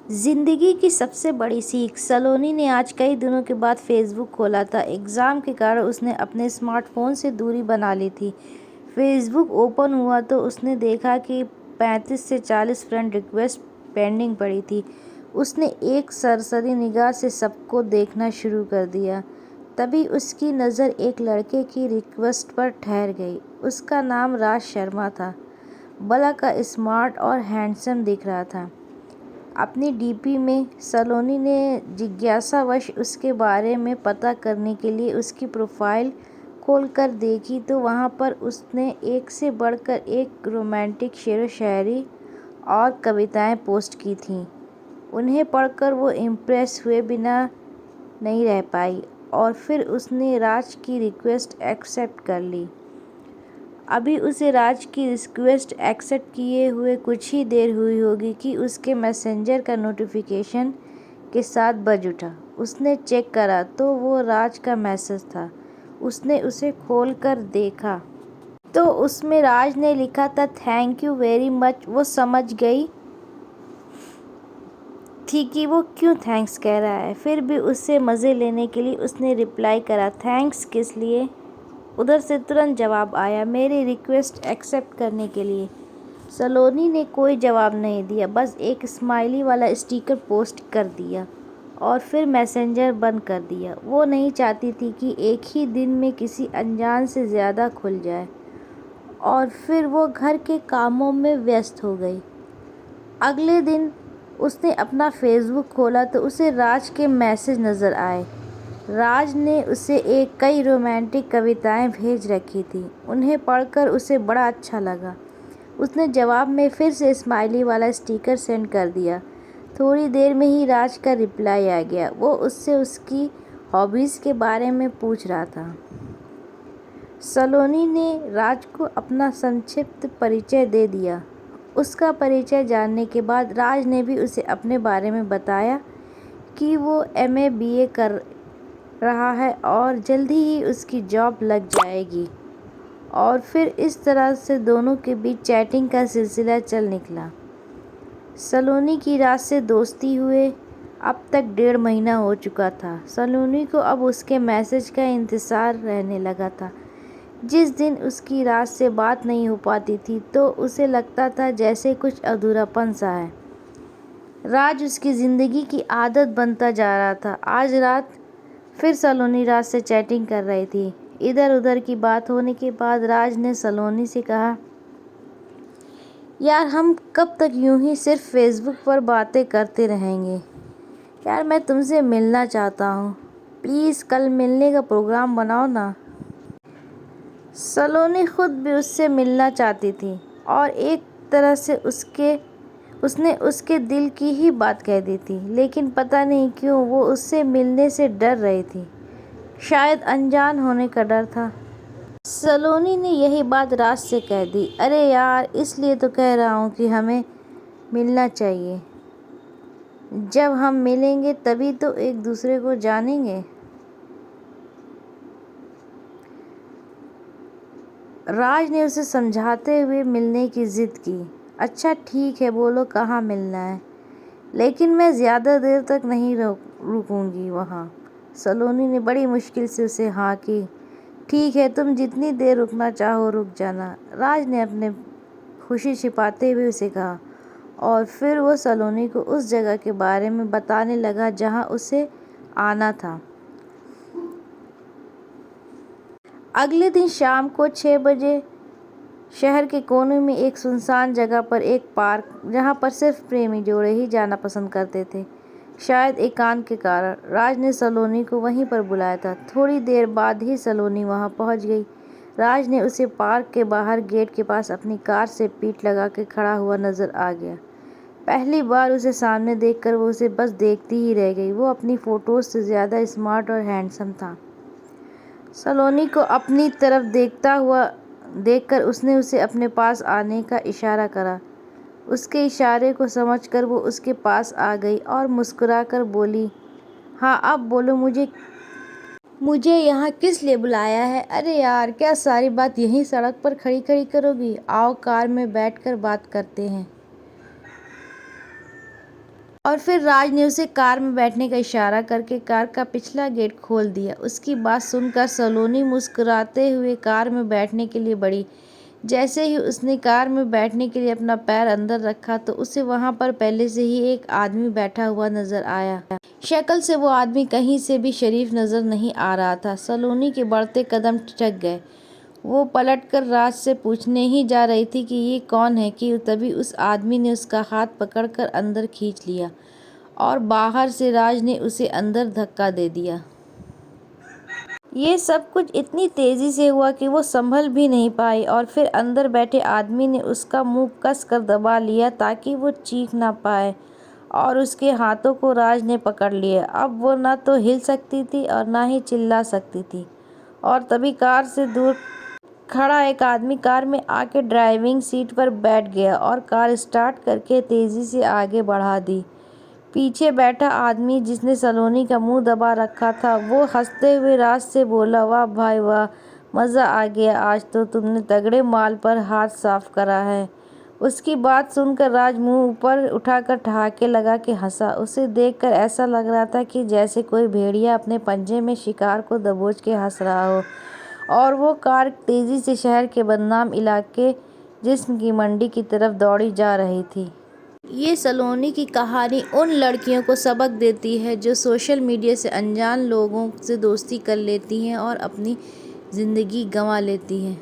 जिंदगी की सबसे बड़ी सीख। सलोनी ने आज कई दिनों के बाद फेसबुक खोला था। एग्ज़ाम के कारण उसने अपने स्मार्टफोन से दूरी बना ली थी। फेसबुक ओपन हुआ तो उसने देखा कि 35 से 40 फ्रेंड रिक्वेस्ट पेंडिंग पड़ी थी। उसने एक सरसरी निगाह से सबको देखना शुरू कर दिया। तभी उसकी नज़र एक लड़के की रिक्वेस्ट पर ठहर गई। उसका नाम राज शर्मा था। बड़ा का स्मार्ट और हैंडसम दिख रहा था। अपनी डीपी में सलोनी ने जिज्ञासावश उसके बारे में पता करने के लिए उसकी प्रोफाइल खोलकर देखी तो वहाँ पर उसने एक से बढ़कर एक रोमांटिक शेरो शायरी और कविताएं पोस्ट की थीं। उन्हें पढ़कर वो इम्प्रेस हुए बिना नहीं रह पाई और फिर उसने राज की रिक्वेस्ट एक्सेप्ट कर ली। अभी उसे राज की रिक्वेस्ट एक्सेप्ट किए हुए कुछ ही देर हुई होगी कि उसके मैसेंजर का नोटिफिकेशन के साथ बज उठा। उसने चेक करा तो वो राज का मैसेज था। उसने उसे खोलकर देखा तो उसमें राज ने लिखा था, थैंक यू वेरी मच। वो समझ गई थी कि वो क्यों थैंक्स कह रहा है। फिर भी उससे मज़े लेने के लिए उसने रिप्लाई करा, थैंक्स किस लिए। उधर से तुरंत जवाब आया, मेरी रिक्वेस्ट एक्सेप्ट करने के लिए। सलोनी ने कोई जवाब नहीं दिया, बस एक स्माइली वाला स्टिकर पोस्ट कर दिया और फिर मैसेंजर बंद कर दिया। वो नहीं चाहती थी कि एक ही दिन में किसी अनजान से ज़्यादा खुल जाए। और फिर वो घर के कामों में व्यस्त हो गई। अगले दिन उसने अपना फेसबुक खोला तो उसे राज के मैसेज नज़र आए। राज ने उसे कई रोमांटिक कविताएं भेज रखी थी। उन्हें पढ़कर उसे बड़ा अच्छा लगा। उसने जवाब में फिर से स्माइली वाला स्टिकर सेंड कर दिया। थोड़ी देर में ही राज का रिप्लाई आ गया। वो उससे उसकी हॉबीज़ के बारे में पूछ रहा था। सलोनी ने राज को अपना संक्षिप्त परिचय दे दिया। उसका परिचय जानने के बाद राज ने भी उसे अपने बारे में बताया कि वो MA BA कर रहा है और जल्दी ही उसकी जॉब लग जाएगी। और फिर इस तरह से दोनों के बीच चैटिंग का सिलसिला चल निकला। सलोनी की राज से दोस्ती हुए अब तक 1.5 महीना हो चुका था। सलोनी को अब उसके मैसेज का इंतज़ार रहने लगा था। जिस दिन उसकी राज से बात नहीं हो पाती थी तो उसे लगता था जैसे कुछ अधूरापन सा है। राज उसकी ज़िंदगी की आदत बनता जा रहा था। आज रात फिर सलोनी राज से चैटिंग कर रही थी। इधर उधर की बात होने के बाद राज ने सलोनी से कहा, यार हम कब तक यूं ही सिर्फ फेसबुक पर बातें करते रहेंगे। यार मैं तुमसे मिलना चाहता हूँ। प्लीज़ कल मिलने का प्रोग्राम बनाओ ना। सलोनी खुद भी उससे मिलना चाहती थी और एक तरह से उसने उसके दिल की ही बात कह दी थी, लेकिन पता नहीं क्यों वो उससे मिलने से डर रही थी। शायद अनजान होने का डर था। सलोनी ने यही बात राज से कह दी। अरे यार, इसलिए तो कह रहा हूँ कि हमें मिलना चाहिए। जब हम मिलेंगे तभी तो एक दूसरे को जानेंगे। राज ने उसे समझाते हुए मिलने की ज़िद की। अच्छा ठीक है, बोलो कहाँ मिलना है, लेकिन मैं ज़्यादा देर तक नहीं रुकूंगी वहाँ। सलोनी ने बड़ी मुश्किल से उसे हाँ की। ठीक है, तुम जितनी देर रुकना चाहो रुक जाना, राज ने अपने खुशी छिपाते हुए उसे कहा। और फिर वो सलोनी को उस जगह के बारे में बताने लगा जहाँ उसे आना था। अगले दिन शाम को 6 बजे शहर के कोने में एक सुनसान जगह पर एक पार्क, जहाँ पर सिर्फ प्रेमी जोड़े ही जाना पसंद करते थे। शायद एकांत के कारण राज ने सलोनी को वहीं पर बुलाया था। थोड़ी देर बाद ही सलोनी वहां पहुंच गई। राज ने उसे पार्क के बाहर गेट के पास अपनी कार से पीठ लगा के खड़ा हुआ नजर आ गया। पहली बार उसे सामने देखकर वो उसे बस देखती ही रह गई। वो अपनी फोटोज से ज़्यादा स्मार्ट और हैंडसम था। सलोनी को अपनी तरफ देखता हुआ देखकर उसने उसे अपने पास आने का इशारा करा। उसके इशारे को समझकर वो उसके पास आ गई और मुस्कुराकर बोली, हाँ अब बोलो, मुझे यहाँ किस लिए बुलाया है। अरे यार, क्या सारी बात यहीं सड़क पर खड़ी खड़ी करोगी। आओ कार में बैठकर बात करते हैं। और फिर राज ने उसे कार में बैठने का इशारा करके कार का पिछला गेट खोल दिया। उसकी बात सुनकर सलोनी मुस्कुराते हुए कार में बैठने के लिए बढ़ी। जैसे ही उसने कार में बैठने के लिए अपना पैर अंदर रखा तो उसे वहां पर पहले से ही एक आदमी बैठा हुआ नजर आया। शक्ल से वो आदमी कहीं से भी शरीफ नजर नहीं आ रहा था। सलोनी के बढ़ते कदम ठिठक गए। वो पलटकर राज से पूछने ही जा रही थी कि ये कौन है कि तभी उस आदमी ने उसका हाथ पकड़कर अंदर खींच लिया और बाहर से राज ने उसे अंदर धक्का दे दिया। ये सब कुछ इतनी तेजी से हुआ कि वो संभल भी नहीं पाई और फिर अंदर बैठे आदमी ने उसका मुंह कस कर दबा लिया ताकि वो चीख ना पाए और उसके हाथों को राज ने पकड़ लिया। अब वो ना तो हिल सकती थी और ना ही चिल्ला सकती थी। और तभी कार से दूर खड़ा एक आदमी कार में आके ड्राइविंग सीट पर बैठ गया और कार स्टार्ट करके तेजी से आगे बढ़ा दी। पीछे बैठा आदमी जिसने सलोनी का मुंह दबा रखा था वो हंसते हुए राज से बोला, वाह भाई वाह, मज़ा आ गया, आज तो तुमने तगड़े माल पर हाथ साफ करा है। उसकी बात सुनकर राज मुंह ऊपर उठाकर ठहाके लगा के हंसा। उसे देखकर ऐसा लग रहा था कि जैसे कोई भेड़िया अपने पंजे में शिकार को दबोच के हंस रहा हो। और वो कार तेजी से शहर के बदनाम इलाके जिस्म की मंडी की तरफ दौड़ी जा रही थी। ये सलोनी की कहानी उन लड़कियों को सबक देती है जो सोशल मीडिया से अनजान लोगों से दोस्ती कर लेती हैं और अपनी ज़िंदगी गंवा लेती हैं।